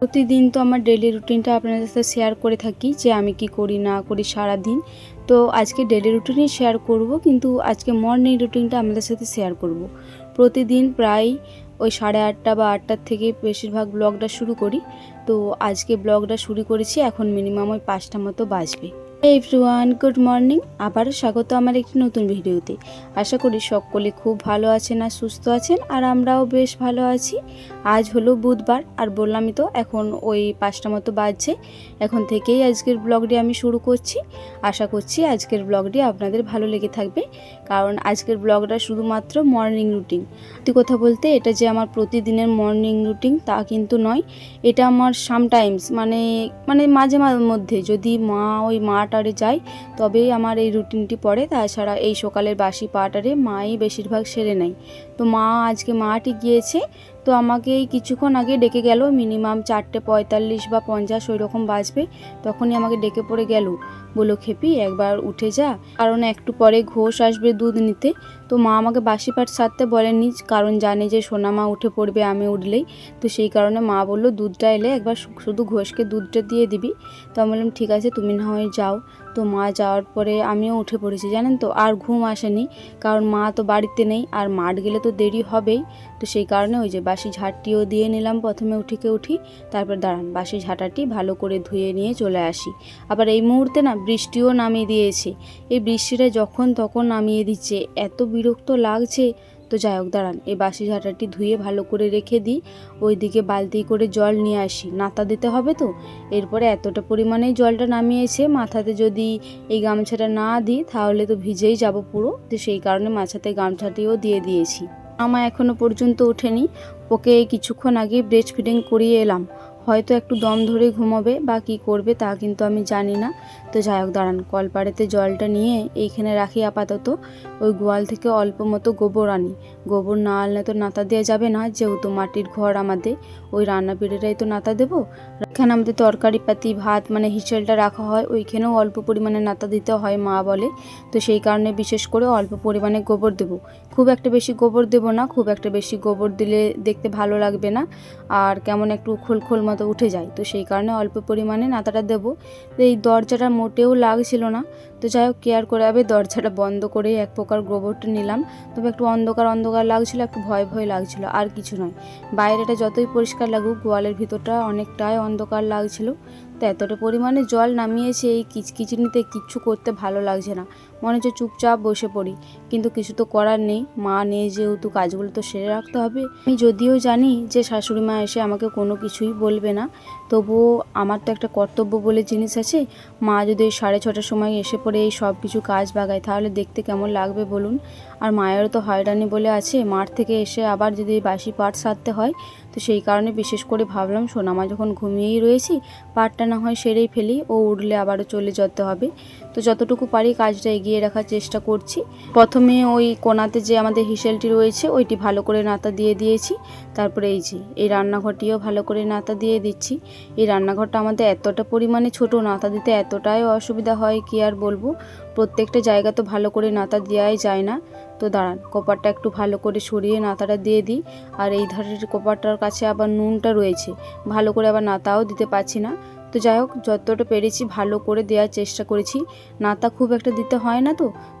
প্রতিদিন তো আমার ডেইলি রুটিনটা আপনাদের সাথে শেয়ার করে থাকি যে আমি কি করি না করি সারা দিন। তো আজকে ডেইলি রুটিনই শেয়ার করব, কিন্তু আজকে মর্নিং রুটিনটা আপনাদের সাথে শেয়ার করব। প্রতিদিন প্রায় ওই 8:30 বা 8টার থেকে বেশিরভাগ ব্লগটা শুরু করি। তো আজকে ব্লগটা শুরু করেছি, এখন মিনিমাম ওই 5টা মতো বাজবে। Everyone, good morning. আবারও স্বাগত আমার একটি নতুন ভিডিওতে। আশা করি সকলে খুব ভালো আছেন আর সুস্থ আছেন, আর আমরাও বেশ ভালো আছি। আজ হলো বুধবার, আর বললামই তো এখন ওই 5টা মতো বাজছে। এখন থেকেই আজকের ব্লগটি আমি শুরু করছি। আশা করছি আজকের ব্লগটি আপনাদের ভালো লেগে থাকবে, কারণ আজকের ব্লগটা শুধুমাত্র মর্নিং রুটিন। সত্যি কথা বলতে এটা যে আমার প্রতিদিনের মর্নিং রুটিন তা কিন্তু নয়। এটা আমার সামটাইমস মানে মাঝে মধ্যে যদি ওই মাটারে যায় তবেই আমার এই রুটিনটি পড়ে। তাছাড়া এই সকালের বাসি পাটারে মাই বেশিরভাগ সেরে নেয়। তো আজকে মাটি গিয়েছে, তো আমাকে এই কিছুক্ষণ আগে ডেকে গেল। মিনিমাম 4:45 বা 50 ওই রকম বাজবে, তখনই আমাকে ডেকে পড়ে গেল, বললো খেপি একবার উঠে যা, কারণ একটু পরে ঘোষ আসবে দুধ নিতে। তো মা আমাকে বাসি পাট সারতে বলেনি, কারণ জানে যে সোনা মা উঠে পড়বে আমি উঠলেই। তো সেই কারণে মা বললো দুধটা এলে একবার শুধু ঘোষকে দুধটা দিয়ে দিবি। তো আমি বললাম ঠিক আছে, তুমি না হয় যাও। তো মা যাওয়ার পরে আমিও উঠে পড়েছি, জানেন তো। আর ঘুম আসেনি, কারণ মা তো বাড়িতে নেই, আর মাঠ গেলে তো দেরি হবেই। তো সেই কারণে ওই যে বাসি ঝাঁটটিও দিয়ে নিলাম প্রথমে উঠি। তারপর দাঁড়ান বাসি ঝাঁটাটি ভালো করে ধুয়ে নিয়ে চলে আসি। আবার এই মুহূর্তে না বৃষ্টিও নামিয়ে দিয়েছে। এই বৃষ্টিটা যখন তখন নামিয়ে দিচ্ছে, এত বিরক্ত লাগছে। তো যাই হোক, দাঁড়ান এই বাসি ঝাঁটাটি ধুয়ে ভালো করে রেখে দিই। ওইদিকে বালতি করে জল নিয়ে আসি, নাতা দিতে হবে তো। এরপরে এতটা পরিমাণেই জলটা নামিয়েছে, মাথাতে যদি এই গামছাটা না দিই তাহলে তো ভিজেই যাব পুরো। তো সেই কারণে মাথাতে গামছাটিও দিয়ে দিয়েছি। আমা এখনো পর্যন্ত ওঠেনি, ওকে কিছুক্ষণ আগে ব্রেস্ট ফিডিং করিয়ে এলাম। হয়তো একটু দম ধরে ঘুমাবে বা কী করবে তা কিন্তু আমি জানি না। তো যাই হোক, দাঁড়ান কলপাড়েতে জলটা নিয়ে এইখানে রাখি আপাতত। ওই গোয়াল থেকে অল্প মতো গোবর আনি। গোবর না আনলে তো নাতা দেওয়া যাবে না, যেহেতু মাটির ঘর আমাদের। ওই রান্না পিঁড়েটাই তো নাতা দেবো। এখানে আমাদের তরকারি পাতি ভাত মানে হিসেলটা রাখা হয়, ওইখানেও অল্প পরিমাণে নাতা দিতে হয় মা বলে। তো সেই কারণে বিশেষ করে অল্প পরিমাণে গোবর দেবো। খুব একটা বেশি গোবর দেবো না, খুব একটা বেশি গোবর দিলে দেখতে ভালো লাগবে না, আর কেমন একটু খোল মতো উঠে যায়। তো সেই কারণে অল্প পরিমাণে নাতাটা দেবো। তো এই দরজাটা মোটেও লাগছিল না। তো যাই হোক, কেয়ার করে দরজাটা বন্ধ করে এক প্রকার গোবরটা নিলাম। তবে একটু অন্ধকার লাগছিল, একটু ভয় লাগছিল, আর কিছু নয়। বাইরেটা যতই পরিষ্কার লাগুক, গোয়ালের ভিতরটা অনেকটাই অন্ধকার লাগছিল। তো এতটা পরিমাণে জল নামিয়েছে, এই কিচকিচনিতে কিচ্ছু করতে ভালো লাগছে না। মনে হচ্ছে চুপচাপ বসে পড়ি, কিন্তু কিছু তো করার নেই। মা নেই যেহেতু, কাজগুলো তো সেরে রাখতে হবে। আমি যদিও জানি যে শাশুড়ি মা এসে আমাকে কোনো কিছুই বলবে না, তবুও আমার তো একটা কর্তব্য বলে জিনিস আছে। মা যদি 6:30টার সময় এসে পড়ে এই সব কিছু কাজ বাগায়, তাহলে দেখতে কেমন লাগবে বলুন। আর মায়েরও তো হয়রানি বলে আছে, মাঠ থেকে এসে আবার যদি বাসি পাট সারতে হয়। তো সেই কারণে বিশেষ করে ভাবলাম সোনামা যখন ঘুমিয়েই রয়েছি, পাটটা না হয় সেরেই ফেলি, ও উঠলে আবারও চলে যেতে হবে। তো যতটুকু পারি কাজটা এগিয়ে রাখার চেষ্টা করছি। প্রথমে ওই কোণাতে যে আমাদের হিসেলটি রয়েছে ওইটি ভালো করে নাতা দিয়ে দিয়েছি। তারপরে এই রান্নাঘরটিও ভালো করে নাতা দিয়ে দিচ্ছি। এই রান্নাঘরটা আমাদের এতটা পরিমাণে ছোট, নাতা দিতে এতটাই অসুবিধা হয় কি আর বলবো। প্রত্যেকটা জায়গা তো ভালো করে নাতা দেওয়াই যায় না। তো দাঁড়ান কোপারটা একটু ভালো করে সরিয়ে নাতাটা দিয়ে দিই। আর এই ধারের কোপারটার কাছে আবার নুনটা রয়েছে, ভালো করে আবার নাতাও দিতে পারছি না। তো যাই হোক, যতটা পেরেছি ভালো করে দেওয়ার চেষ্টা করেছি। নাতা খুব একটা দিতে হয় না,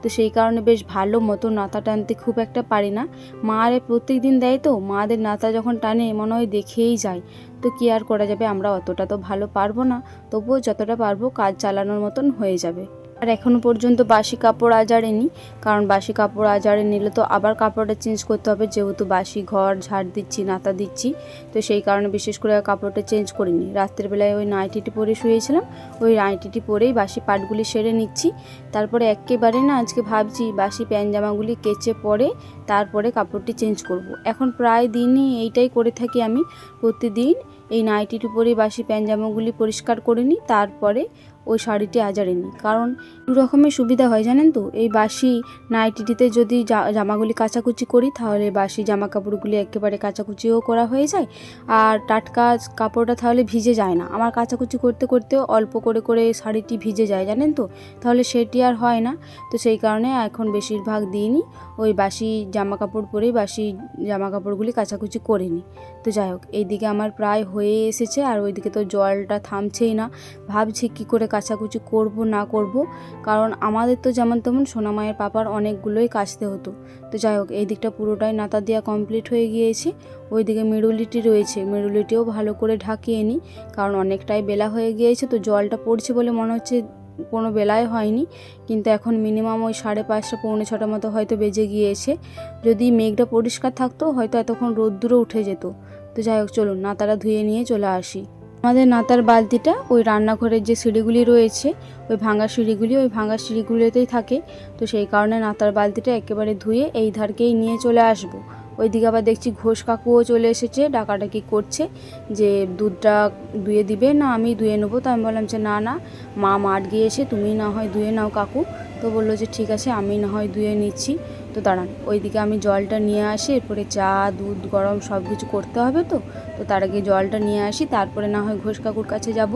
তো সেই কারণে বেশ ভালো মতো নাতা টানতে খুব একটা পারি না। মা আরে প্রত্যেক দিন দেয়, তো মাদের নাতা যখন টানে মনে হয় দেখেই যায়। তো কি আর করা যাবে, আমরা অতটা তো ভালো পারবো না, তবুও যতটা পারবো কাজ চালানোর মতন হয়ে যাবে। আর এখনও পর্যন্ত বাসি কাপড় আজাড়েনি, কারণ বাসি কাপড় আজাড়ে নিলে তো আবার কাপড়টা চেঞ্জ করতে হবে, যেহেতু বাসি ঘর ঝাড় দিচ্ছি নাতা দিচ্ছি। তো সেই কারণে বিশেষ করে কাপড়টা চেঞ্জ করিনি। রাত্রের বেলায় ওই নাইটিটি পরে শুয়েছিলাম, ওই নাইটিটি পরেই বাসি পাটগুলি সেরে নিচ্ছি। তারপরে একেবারে না আজকে ভাবছি বাসি প্যান্ট জামাগুলি কেচে পরে তারপরে কাপড়টি চেঞ্জ করব। এখন প্রায় দিনই এইটাই করে থাকি আমি। প্রতিদিন এই নাইটিটি পরে বাসি প্যান্ট জামাগুলি পরিষ্কার করে নিই, তারপরে ওই শাড়িটি আজাড়েনি। কারণ দু রকমের সুবিধা হয় জানেন তো, এই বাসি নাইটিটিতে যদি জামাগুলি কাচাকুচি করি তাহলে বাসি জামা কাপড়গুলি একেবারে কাচাকুচিও করা হয়ে যায়, আর টাটকা কাপড়টা তাহলে ভিজে যায় না। আমার কাচাকুচি করতে করতেও অল্প করে করে শাড়িটি ভিজে যায় জানেন তো, তাহলে সেটি আর হয় না। তো সেই কারণে এখন বেশিরভাগ দিনই ওই বাসি জামা কাপড় পরেই বাসি জামা কাপড়গুলি কাচাকুচি করে নিই। তো যাই হোক, এইদিকে আমার প্রায় হয়ে এসেছে, আর ওইদিকে তো জলটা থামছেই না। ভাবছি কি করে কাচাকুচি করব না করব, কারণ আমাদের তো যেমন তেমন সোনামায়ের পাপার অনেকগুলোই কাচতে হতো। তো যাই হোক, এই দিকটা পুরোটাই নাতা দেওয়া কমপ্লিট হয়ে গিয়েছে। ওইদিকে মেরুলিটি রয়েছে, মেরুলিটিও ভালো করে ঢাকিয়ে নিই, কারণ অনেকটাই বেলা হয়ে গিয়েছে। তো জলটা পড়ছে বলে মনে হচ্ছে কোনো বেলায় হয়নি, কিন্তু এখন মিনিমাম ওই 5:30 পৌনে 6টার মতো হয়তো বেজে গিয়েছে। যদি মেঘটা পরিষ্কার থাকতো হয়তো এতক্ষণ রোদ্দুরও উঠে যেত। তো যাই হোক, চলুন নাতারা ধুয়ে নিয়ে চলে আসি। আমাদের নাতার বালতিটা ওই রান্নাঘরের যে সিঁড়িগুলি রয়েছে, ওই ভাঙা সিঁড়িগুলিতেই থাকে। তো সেই কারণে নাতার বালতিটা একেবারে ধুয়ে এই ধারকেই নিয়ে চলে আসবো। ওইদিকে আবার দেখছি ঘোষ কাকুও চলে এসেছে, ডাকাডাকি করছে যে দুধটা ধুয়ে দিবে না আমি ধুয়ে নেবো। তো আমি বললাম যে না না, মা মাঠ গিয়েছে, তুমি না হয় ধুয়ে নাও কাকু। তো বললো যে ঠিক আছে, আমি না হয় ধুয়ে নিচ্ছি। তো দাঁড়ান, ওইদিকে আমি জলটা নিয়ে আসি, এরপরে চা দুধ গরম সব কিছু করতে হবে। তো তার আগে জলটা নিয়ে আসি, তারপরে না হয় ঘোষ কাকুর কাছে যাব,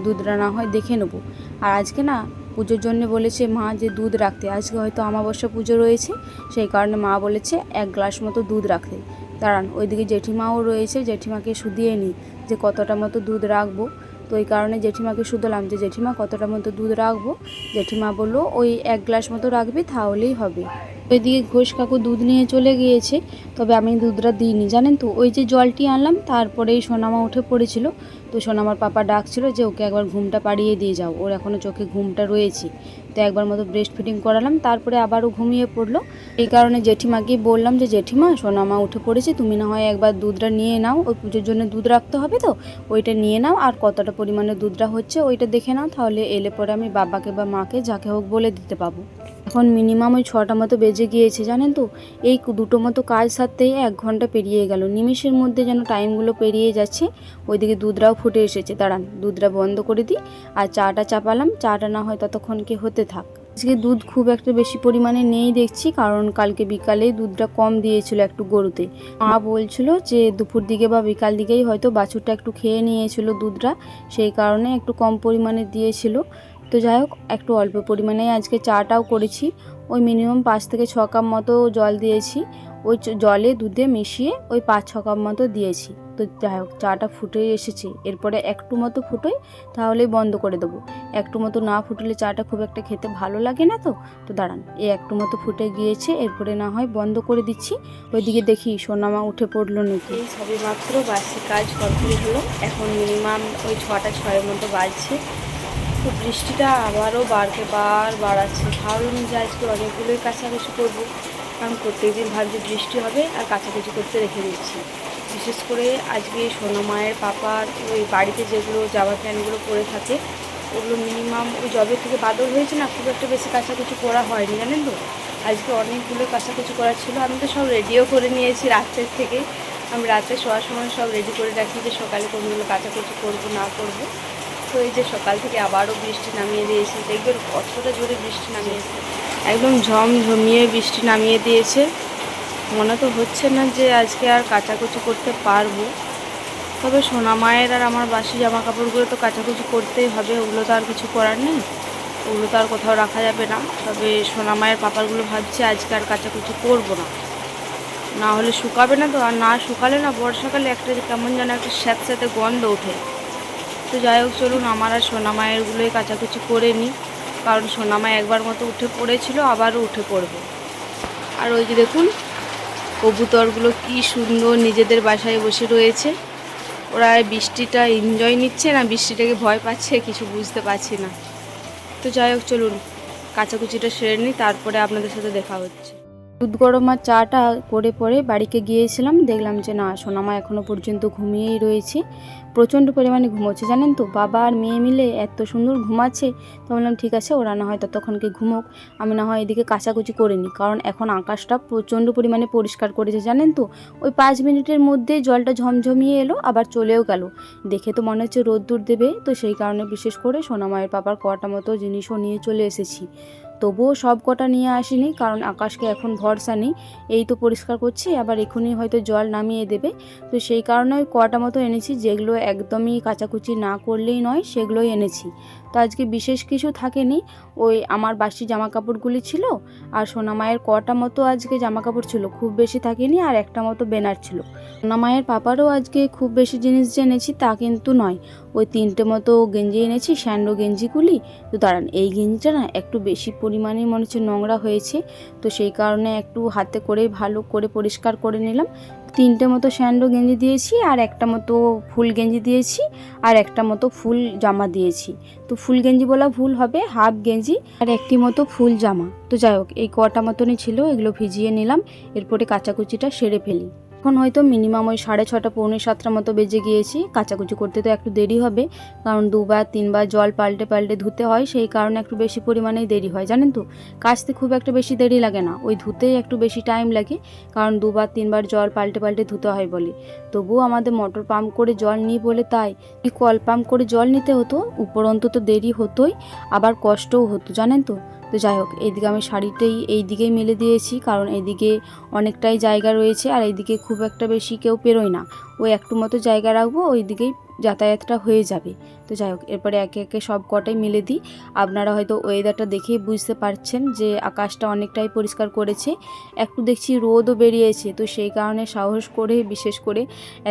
দুধটা না হয় দেখে নেবো। আর আজকে না পুজোর জন্য বলেছে মা যে দুধ রাখতে, আজকে হয়তো অমাবস্যা পুজো রয়েছে, সেই কারণে মা বলেছে 1 গ্লাস মতো দুধ রাখতে। দাঁড়ান, ওইদিকে জেঠিমাও রয়েছে, জেঠিমাকে শুধিয়ে নিই যে কতটা মতো দুধ রাখবো। তো এই কারণে জেঠিমাকে শুধলাম যে জেঠিমা কতটা মতো দুধ রাখবো। জেঠিমা বললো ওই 1 গ্লাস মতো রাখবি, তাহলেই হবে। ওইদিকে ঘোষ কাকু দুধ নিয়ে চলে গিয়েছে, তবে আমি দুধটা দিইনি জানেন তো। ওই যে জলটি আনলাম, তারপরেই সোনামা উঠে পড়েছিল। তো সোনামার পাপা ডাকছিল যে ওকে একবার ঘুমটা পাড়িয়ে দিয়ে যাও, ওর এখনও চোখে ঘুমটা রয়েছে। তো একবার মতো ব্রেস্ট ফিডিং করালাম, তারপরে আবারও ঘুমিয়ে পড়লো। এই কারণে জেঠিমাকেই বললাম যে জেঠিমা সোনামা উঠে পড়েছে, তুমি না হয় একবার দুধটা নিয়ে নাও, ওই পুজোর জন্য দুধ রাখতে হবে তো, ওইটা নিয়ে নাও, আর কতটা পরিমাণে দুধটা হচ্ছে ওইটা দেখে নাও, তাহলে এলে পরে আমি বাবাকে বা মাকে যাকে হোক বলে দিতে পাবো। এখন মিনিমাম ওই 6টা মতো বেজে গিয়েছে জানেন তো। এই দুটো মতো কাজ সারতেই 1 ঘন্টা পেরিয়ে গেল, নিমেষের মধ্যে যেন টাইমগুলো পেরিয়ে যাচ্ছে। ওইদিকে দুধটাও ফুটে এসেছে, দাঁড়ান দুধটা বন্ধ করে দিই, আর চাটা চাপালাম, চাটা না হয় ততক্ষণকে হতে থাক। আজকে দুধ খুব একটা বেশি পরিমাণে নেই দেখছি, কারণ কালকে বিকালে দুধটা কম দিয়েছিল একটু গরুতে। মা বলছিল যে দুপুর দিকে বা বিকাল দিকেই হয়তো বাছুরটা একটু খেয়ে নিয়েছিল দুধটা, সেই কারণে একটু কম পরিমাণে দিয়েছিল। তো যাই হোক, একটু অল্প পরিমাণেই আজকে চাটাও করেছি। ওই মিনিমাম 5 থেকে 6 কাপ মতো জল দিয়েছি, ওই জলে দুধে মিশিয়ে ওই 5-6 কাপ মতো দিয়েছি। তো যাই হোক, চাটা ফুটে এসেছে, এরপরে একটু মতো ফুটোই তাহলেই বন্ধ করে দেবো। একটু মতো না ফুটলে চাটা খুব একটা খেতে ভালো লাগে না। তো দাঁড়ান, এই একটু মতো ফুটে গিয়েছে, এরপরে না হয় বন্ধ করে দিচ্ছি। ওইদিকে দেখি সোনামা উঠে পড়লো নাকি। এই সবে মাত্র বাসি কাজ কমপ্লিট হলো, এখন মিনিমাম ওই 6টা 6-এর মতো বাজছে। তো বৃষ্টিটা আবারও বাড়াচ্ছে। ভাবলাম যে আজকে অনেকগুলোই কাছাকাছি করবো, কারণ প্রত্যেকদিন ভাবছি বৃষ্টি হবে আর কাছাকাছি করতে রেখে দিচ্ছি। বিশেষ করে আজকে সোনামায়ের পাপার ওই বাড়িতে যেগুলো জামা প্যান্টগুলো পরে থাকে, ওগুলো মিনিমাম ওই জবে থেকে বাদল হয়েছে না, খুব একটা বেশি কাছাকুচি করা হয়নি জানেন তো। আজকে অনেকগুলো কাছাকুচি করা ছিল, আমি তো সব রেডিও করে নিয়েছি রাত্রের থেকে। আমি রাতে শোয়ার সময় সব রেডি করে রাখি যে সকালে কোনগুলো কাছাকুচি করবো না করবো। তো এই যে সকাল থেকে আবারও বৃষ্টি নামিয়ে দিয়েছে, দেখবেন কতটা জোরে বৃষ্টি নামিয়েছে, একদম ঝমঝমিয়ে বৃষ্টি নামিয়ে দিয়েছে। মনে তো হচ্ছে না যে আজকে আর কাচাকুচি করতে পারবো, তবে সোনামায়ের আর আমার বাসি জামা কাপড়গুলো তো কাচাকুচি করতেই হবে, ওগুলো তো আর কিছু করার নেই, ওগুলো তো আর কোথাও রাখা যাবে না। তবে সোনামায়ের পাপারগুলো ভাবছি আজকে আর কাচাকুচি করবো না, না হলে শুকাবে না তো, আর না শুকালে না বর্ষাকালে একটা কেমন যেন একটা স্যাঁতস্যাঁতে গন্ধ ওঠে। তো যাই হোক, চলুন আমার আর সোনামায়েরগুলোই কাচাকুচি করে নিই, কারণ সোনামা একবার মতো উঠে পড়েছিল, আবারও উঠে পড়বে। আর ওই যে দেখুন কবুতরগুলো কি সুন্দর নিজেদের বাসায় বসে রয়েছে, ওরা বৃষ্টিটা এনজয় নিচ্ছে না বৃষ্টিটাকে ভয় পাচ্ছে, কিছু বুঝতে পারছি না। তো যাই হোক, চলুন কাচাকুচিটা সেরে নিই, তারপরে আপনাদের সাথে দেখা হচ্ছে। দুধ গরম আর চাটা করে পরে বাড়িতে গিয়েছিলাম, দেখলাম যে না, সোনামা এখনও পর্যন্ত ঘুমিয়েই রয়েছে, প্রচণ্ড পরিমাণে ঘুমোচ্ছে জানেন তো। বাবা আর মেয়ে মিলে এত সুন্দর ঘুমাচ্ছে, তো বললাম ঠিক আছে, ওরা না হয় ততক্ষণকে ঘুমোক, আমি না হয় এদিকে কাচাকুচি করে নিই, কারণ এখন আকাশটা প্রচণ্ড পরিমাণে পরিষ্কার করেছে জানেন তো। ওই 5 মিনিটের মধ্যে জলটা ঝমঝমিয়ে এলো, আবার চলেও গেল, দেখে তো মনে হচ্ছে রোদ্দুর দেবে। তো সেই কারণে বিশেষ করে সোনামায়ের পাপার কটা মতো জিনিসও নিয়ে চলে এসেছি। তবুও সব কটা নিয়ে আসিনি, কারণ আকাশকে এখন ভরসা নেই, এই তো পরিষ্কার করছি, আবার এখনই হয়তো জল নামিয়ে দেবে। তো সেই কারণে ওই কটা মতো এনেছি, যেগুলো একদমই কাচাকুচি না করলেই নয় সেগুলোই এনেছি। তো আজকে বিশেষ কিছু থাকেনি, ওই আমার বাসি জামা কাপড়গুলি ছিল, আর সোনামায়ের কটা মতো আজকে জামা কাপড় ছিল, খুব বেশি থাকেনি, আর একটা মতো বেনার ছিল। সোনামায়ের পাপারও আজকে খুব বেশি জিনিস যে এনেছি তা কিন্তু নয়, ওই 3টে মতো গেঞ্জি এনেছি, স্যান্ডো গেঞ্জিগুলি। তো দাঁড়ান, এই গেঞ্জিটা না একটু বেশি পরিমাণে মনে হচ্ছে নোংরা হয়েছে, তো সেই কারণে একটু হাতে করে ভালো করে পরিষ্কার করে নিলাম। 3টে মতো স্যান্ডো গেঞ্জি দিয়েছি, আর একটা মতো ফুল গেঞ্জি দিয়েছি, আর একটা মতো ফুল জামা দিয়েছি। তো ফুল গেঞ্জি বলা ভুল হবে, হাফ গেঞ্জি আর একটি মতো ফুল জামা। তো যাই হোক, এই কটা মতনই ছিল, এগুলো ভিজিয়ে নিলাম, এরপরে কাচাকুচিটা সেরে ফেলি। এখন হয়তো মিনিমাম ওই 6:30 পৌনে 7টার মতো বেজে গিয়েছি। কাচাকুচি করতে তো একটু দেরি হবে, কারণ 2-3বার জল পাল্টে পাল্টে ধুতে হয়, সেই কারণে একটু বেশি পরিমাণেই দেরি হয় জানেন তো। কাচতে খুব একটা বেশি দেরি লাগে না, ওই ধুতেই একটু বেশি টাইম লাগে, কারণ 2-3বার জল পাল্টে পাল্টে ধুতে হয় বলে। তবুও আমাদের মোটর পাম্প করে জল নিই বলে তাই কল পাম্প করে জল নিতে হতো, উপরন্তু তো দেরি হতোই, আবার কষ্টও হতো জানেন তো। তো যাই হোক, এইদিকে আমি শাড়িটাই এই দিকেই মেলে দিয়েছি, কারণ এইদিকে অনেকটাই জায়গা রয়েছে, আর এইদিকে খুব একটা বেশি কেউ পেরোয় না, ওই একটু মতো জায়গা রাখবো, ওই দিকেই যাতায়াতটা হয়ে যাবে। তো যাই হোক, এরপরে একে একে সব কটাই মেলে দিই। আপনারা হয়তো ওয়েদারটা দেখেই বুঝতে পারছেন যে আকাশটা অনেকটাই পরিষ্কার করেছে, একটু দেখছি রোদও বেরিয়েছে, তো সেই কারণে সাহস করে বিশেষ করে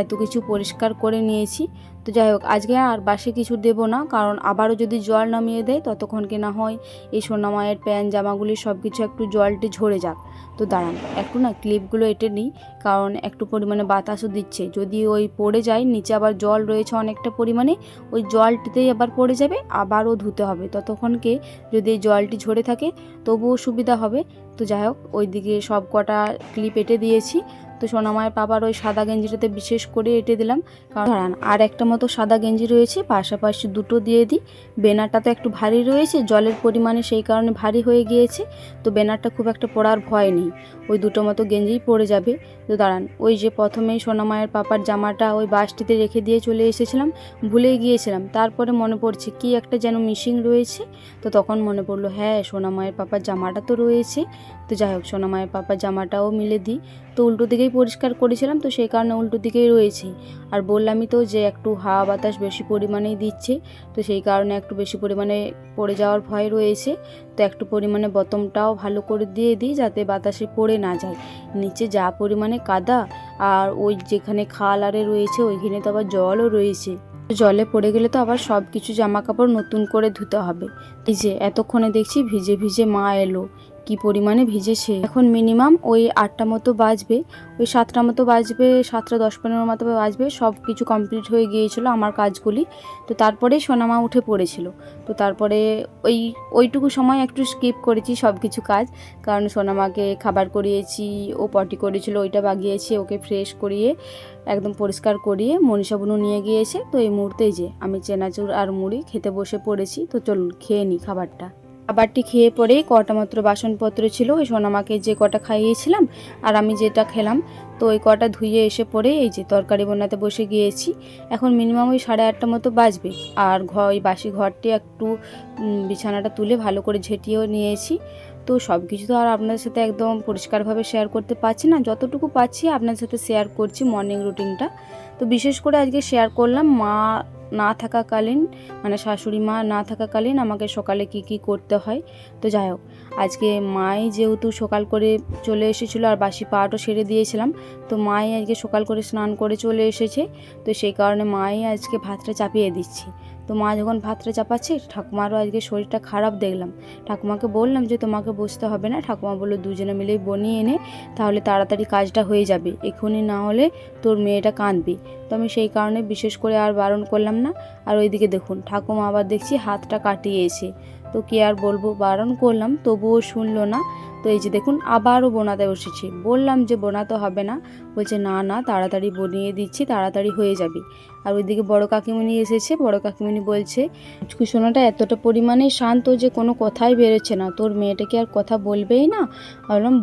এত কিছু পরিষ্কার করে নিয়েছি। তো যাই হোক, আজকে আর বাসে কিছু দেব না, কারণ আবারও যদি জল নামিয়ে দেয় ততক্ষণকে না হয় এই সোনামায়ের প্যান্ট জামাগুলি সব কিছু একটু জলটি ঝরে যাক। তো দাঁড়ান, একটু না ক্লিপগুলো এঁটে নিই, কারণ একটু পরিমাণে বাতাসও দিচ্ছে, যদি ওই পড়ে যায় নিচে, আবার জল রয়েছে অনেকটা পরিমাণে, ওই জলটিতেই আবার পড়ে যাবে, আবারও ধুতে হবে, ততক্ষণকে যদি এই জলটি ঝরে থাকে তবুও সুবিধা হবে। তো যাই হোক, ওই দিকে সব কটা ক্লিপ এঁটে দিয়েছি। তো সোনামায়ের পাপার ওই সাদা গেঞ্জিটাতে বিশেষ করে এঁটে দিলাম, কারণ দাঁড়ান, আর একটা মতো সাদা গেঞ্জি রয়েছে, পাশাপাশি দুটো দিয়ে দিই। বেনারটা তো একটু ভারী রয়েছে, জলের পরিমাণে সেই কারণে ভারী হয়ে গিয়েছে, তো বেনারটা খুব একটা পরার ভয় নেই, ওই দুটো মতো গেঞ্জিই পরে যাবে। তো দাঁড়ান, ওই যে প্রথমেই সোনামায়ের পাপার জামাটা ওই বাসটিতে রেখে দিয়ে চলে এসেছিলাম, ভুলে গিয়েছিলাম, তারপরে মনে পড়ছে কি একটা যেন মিসিং রয়েছে, তো তখন মনে পড়লো হ্যাঁ, সোনামায়ের পাপার জামাটা তো রয়েছে। তো যাই হোক, সোনামায়ের পাপার জামাটাও মিলে দিই। তো উল্টো দিকেই পরিষ্কার করেছিলাম, তো সেই কারণে উল্টো দিকেই রয়েছে, আর বললামই তো যে একটু হাওয়া বাতাস বেশি পরিমাণেই দিচ্ছে, তো সেই কারণে একটু বেশি পরিমাণে পড়ে যাওয়ার ভয় রয়েছে। তো একটু পরিমাণে বতমটাও ভালো করে দিয়ে দিই, যাতে বাতাসে পড়ে না যায়, নিচে যা পরিমাণে কাদা, আর ওই যেখানে খাল আরে রয়েছে ওইখানে তো আবার জলও রয়েছে, জলে পড়ে গেলে তো আবার সব কিছু জামা কাপড় নতুন করে ধুতে হবে। এই যে এতক্ষণে দেখছি ভিজে ভিজে মা এলো, কি পরিমাণে ভিজেছে। এখন মিনিমাম ওই 8টা মতো বাজবে, ওই 7টা মতো বাজবে, 7টা 10-15 মতো বাজবে, সব কিছু কমপ্লিট হয়ে গিয়েছিল আমার কাজগুলি। তো তারপরেই সোনামা উঠে পড়েছিল, তো তারপরে ওইটুকু সময় একটু স্কিপ করেছি সব কিছু কাজ, কারণ সোনামাকে খাবার করিয়েছি, ও পটি করেছিল, ওইটা বাগিয়েছি, ওকে ফ্রেশ করিয়ে একদম পরিষ্কার করিয়ে মনীষা বুনু নিয়ে গিয়েছে। তো এই মুহূর্তেই যে আমি চেনাচুর আর মুড়ি খেতে বসে পড়েছি, তো চলুন খেয়ে নিই খাবারটা। খাবারটি খেয়ে পরেই কটা মাত্র বাসনপত্র ছিল, ওই সোনামাকে যে কটা খাইয়েছিলাম আর আমি যেটা খেলাম, তো ওই কটা ধুয়ে এসে পরে এই যে তরকারি বানাতে বসে গিয়েছি। এখন মিনিমাম ওই 8:30 মতো বাজবে, আর ওই বাসি ঘরটি একটু বিছানাটা তুলে ভালো করে ঝেঁটিয়েও নিয়েছি। তো সব কিছু তো আর আপনাদের সাথে একদম পরিষ্কারভাবে শেয়ার করতে পারছি না, যতটুকু পাচ্ছি আপনাদের সাথে শেয়ার করছি মর্নিং রুটিনটা। তো বিশেষ করে আজকে শেয়ার করলাম মা না থাকাকালীন, মানে শাশুড়ি মা না থাকাকালীন আমাকে সকালে কি কি করতে হয়। তো যাই হোক, আজকে মাই যেহেতু সকাল করে চলে এসেছিলো আর বাসি পাটও সেরে দিয়েছিলাম, তো মাই আজকে সকাল করে স্নান করে চলে এসেছে, তো সেই কারণে মাই আজকে ভাতটা চাপিয়ে দিচ্ছি। তো মা যখন ভাতটা চাপাচ্ছে, ঠাকুমারও আজকে শরীরটা খারাপ দেখলাম, ঠাকুমাকে বললাম যে তোমাকে বসতে হবে না, ঠাকুমা বললো দুজনে মিলেই বনিয়ে এনে, তাহলে তাড়াতাড়ি কাজটা হয়ে যাবে, এক্ষুনি না হলে তোর মেয়েটা কাঁদবে। তো আমি সেই কারণে বিশেষ করে আর বারণ করলাম না। আর ওইদিকে দেখুন, ঠাকুমা আবার দেখছি হাতটা কাটিয়েছে, তো কি আর বলবো, বারণ করলাম তবুও শুনলো না। তো এই যে দেখুন আবারও বোনাতে বসেছি, বললাম যে বোনাতে হবে না, বলছে না না তাড়াতাড়ি বনিয়ে দিচ্ছি, তাড়াতাড়ি হয়ে যাবে। আর ওইদিকে বড় কাকিমণি এসেছে, বড় কাকিমণি বলছে পুচকু সোনাটা এতটা পরিমাণে শান্ত যে কোনো কথাই বেরোচ্ছে না, তোর মেয়েটাকে আর কথা বলবেই না। বললাম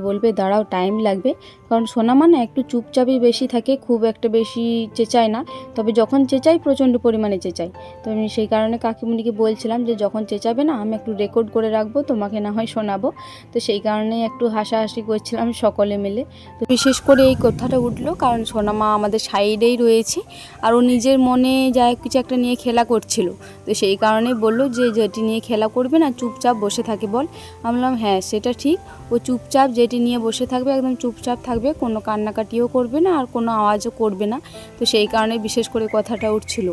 বলবে দাঁড়াও, টাইম লাগবে, কারণ সোনা মানে একটু চুপচাপই বেশি থাকে, খুব একটা বেশি চেঁচায় না, তবে যখন চেঁচাই প্রচণ্ড পরিমাণে চেঁচাই। তো আমি সেই কারণে কাকিমণিকে বলছিলাম যে যখন চেঁচাবে না আমি একটু রেকর্ড করে রাখবো, তোমাকে না হয় শোনাবো। তো সেই কারণে একটু হাসাহাসি করছিলাম সকলে মিলে। তো বিশেষ করে এই কথাটা উঠলো কারণ সোনা মা আমাদের সাইডেই রয়েছে, আর ও নিজের মনে যা কিছু একটা নিয়ে খেলা করছিল। তো সেই কারণে বললো যে যেটি নিয়ে খেলা করবে না চুপচাপ বসে থাকে বল। আমি বললাম হ্যাঁ সেটা ঠিক, ও চুপচাপ যেটি নিয়ে বসে থাকবে একদম চুপচাপ থাকবে, কোনো কান্নাকাটিও করবে না আর কোনো আওয়াজও করবে না। তো সেই কারণে বিশেষ করে কথাটা উঠছিল।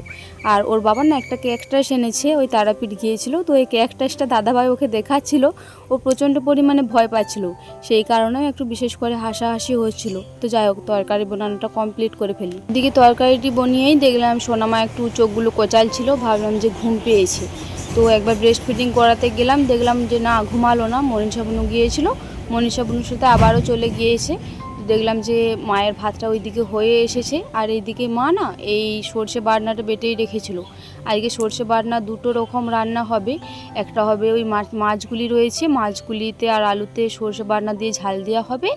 আর ওর বাবা না একটা ক্যাকটাস এনেছে, ওই তারাপীঠ গিয়েছিল, তো এই ক্যাকটাসটা দাদাভাই ওকে দেখাচ্ছিল, ও প্রচণ্ড পরিমাণে ভয় পাচ্ছিল, সেই কারণেও একটু বিশেষ করে হাসাহাসি হচ্ছিল। তো যাই হোক তরকারি বানানোটা কমপ্লিট করে ফেলি। এদিকে তরকারিটি বনিয়েই দেখলাম সোনামা একটু চোখগুলো কোচালছিল, ভাবলাম যে ঘুম পেয়েছে। তো একবার ব্রেস্ট ফিডিং করাতে গেলাম, দেখলাম যে না ঘুমালো না, মনীষা বুনু গিয়েছিল, মনীষা বুনুর সাথে আবারও চলে গিয়েছে। দেখলাম যে মায়ের ভাতটা ওইদিকে হয়ে এসেছে, আর এইদিকে মা না এই সর্ষে বাটনাটা বেটেই রেখেছিল। আজকে সর্ষে বাটনা দুটো রকম রান্না হবে, একটা হবে ওই মাছগুলি রয়েছে, মাছগুলিতে আর আলুতে সর্ষে বাটনা দিয়ে ঝাল দেওয়া হবে,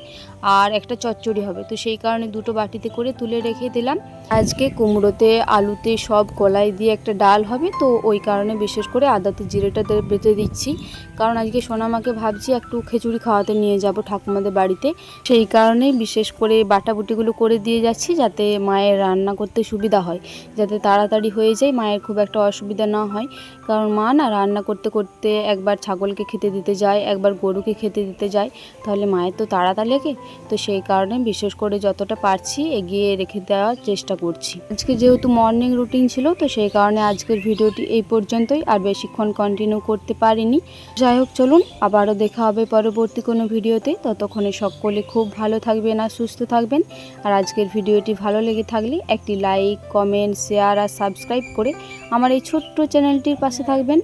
আর একটা চচ্চড়ি হবে। তো সেই কারণে দুটো বাটিতে করে তুলে রেখে দিলাম। আজকে কুমড়োতে আলুতে সব কলাই দিয়ে একটা ডাল হবে, তো ওই কারণে বিশেষ করে আদাতে জিরেটা বেটে দিচ্ছি, কারণ আজকে সোনামাকে ভাবছি একটু খিচুড়ি খাওয়াতে নিয়ে যাব ঠাকুমাদের বাড়িতে। সেই কারণেই বিশেষ করে বাটাবুটিগুলো করে দিয়ে যাচ্ছি, যাতে মায়ের রান্না করতে সুবিধা হয়, যাতে তাড়াতাড়ি হয়ে যায়, মায়ের খুব একটা অসুবিধা না হয়। কারণ মা না রান্না করতে করতে একবার ছাগলকে খেতে দিতে যায়, একবার গরুকে খেতে দিতে যায়, তাহলে মায়ের তো তাড়াতাড়ি লাগে। তো সেই কারণে বিশেষ করে যতটা পারছি এগিয়ে রেখে দেওয়ার চেষ্টা করছি। আজকে যেহেতু মর্নিং রুটিন ছিল, তো সেই কারণে আজকের ভিডিওটি এই পর্যন্তই, আর বেশিক্ষণ কন্টিনিউ করতে পারিনি। যাই হোক চলুন আবারও দেখা হবে পরবর্তী কোনো ভিডিওতে, ততক্ষণে সকলে খুব ভালো থাকবেন আর সুস্থ থাকবেন। আর আজকের ভিডিওটি ভালো লেগে থাকলে একটি লাইক, কমেন্ট, শেয়ার আর সাবস্ক্রাইব করে আমার এই ছোট্ট চ্যানেলটির পাশে থাকবেন।